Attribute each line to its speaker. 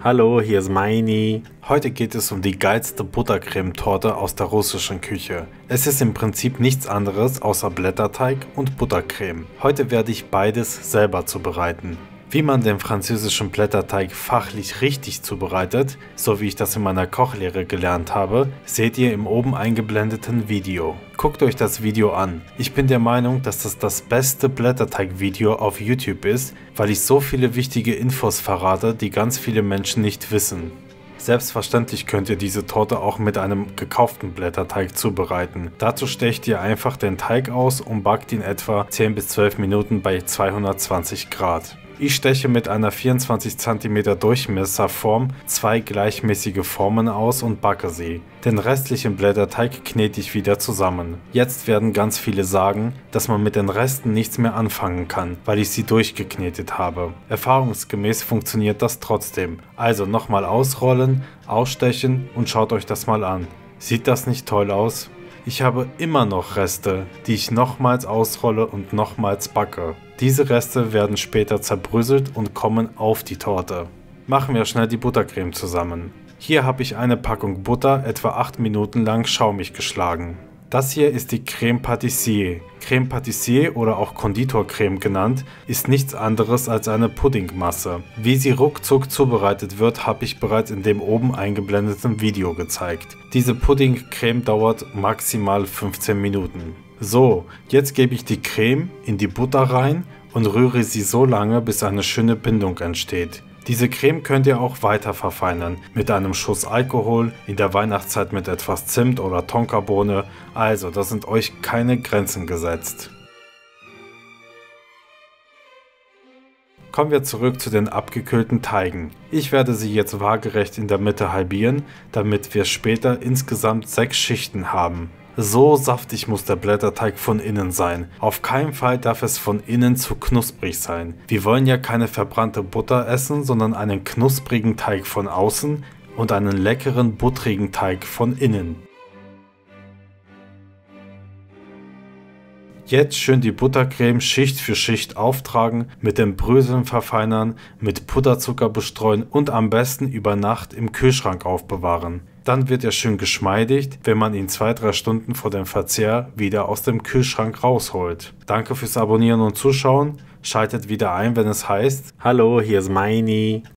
Speaker 1: Hallo, hier ist Meini. Heute geht es um die geilste Buttercremetorte aus der russischen Küche. Es ist im Prinzip nichts anderes außer Blätterteig und Buttercreme. Heute werde ich beides selber zubereiten. Wie man den französischen Blätterteig fachlich richtig zubereitet, so wie ich das in meiner Kochlehre gelernt habe, seht ihr im oben eingeblendeten Video. Guckt euch das Video an. Ich bin der Meinung, dass das beste Blätterteig-Video auf YouTube ist, weil ich so viele wichtige Infos verrate, die ganz viele Menschen nicht wissen. Selbstverständlich könnt ihr diese Torte auch mit einem gekauften Blätterteig zubereiten. Dazu stecht ihr einfach den Teig aus und backt ihn etwa 10 bis 12 Minuten bei 220 Grad. Ich steche mit einer 24 cm Durchmesserform zwei gleichmäßige Formen aus und backe sie. Den restlichen Blätterteig knete ich wieder zusammen. Jetzt werden ganz viele sagen, dass man mit den Resten nichts mehr anfangen kann, weil ich sie durchgeknetet habe. Erfahrungsgemäß funktioniert das trotzdem. Also nochmal ausrollen, ausstechen und schaut euch das mal an. Sieht das nicht toll aus? Ich habe immer noch Reste, die ich nochmals ausrolle und nochmals backe. Diese Reste werden später zerbröselt und kommen auf die Torte. Machen wir schnell die Buttercreme zusammen. Hier habe ich eine Packung Butter etwa 8 Minuten lang schaumig geschlagen. Das hier ist die Crème Pâtissier. Crème Pâtissier oder auch Konditorcreme genannt, ist nichts anderes als eine Puddingmasse. Wie sie ruckzuck zubereitet wird, habe ich bereits in dem oben eingeblendeten Video gezeigt. Diese Puddingcreme dauert maximal 15 Minuten. So, jetzt gebe ich die Creme in die Butter rein und rühre sie so lange, bis eine schöne Bindung entsteht. Diese Creme könnt ihr auch weiter verfeinern, mit einem Schuss Alkohol, in der Weihnachtszeit mit etwas Zimt oder Tonkabohne, also da sind euch keine Grenzen gesetzt. Kommen wir zurück zu den abgekühlten Teigen. Ich werde sie jetzt waagerecht in der Mitte halbieren, damit wir später insgesamt 6 Schichten haben. So saftig muss der Blätterteig von innen sein. Auf keinen Fall darf es von innen zu knusprig sein. Wir wollen ja keine verbrannte Butter essen, sondern einen knusprigen Teig von außen und einen leckeren, buttrigen Teig von innen. Jetzt schön die Buttercreme Schicht für Schicht auftragen, mit dem Bröseln verfeinern, mit Puderzucker bestreuen und am besten über Nacht im Kühlschrank aufbewahren. Dann wird er schön geschmeidig, wenn man ihn 2-3 Stunden vor dem Verzehr wieder aus dem Kühlschrank rausholt. Danke fürs Abonnieren und Zuschauen. Schaltet wieder ein, wenn es heißt: Hallo, hier ist Meini.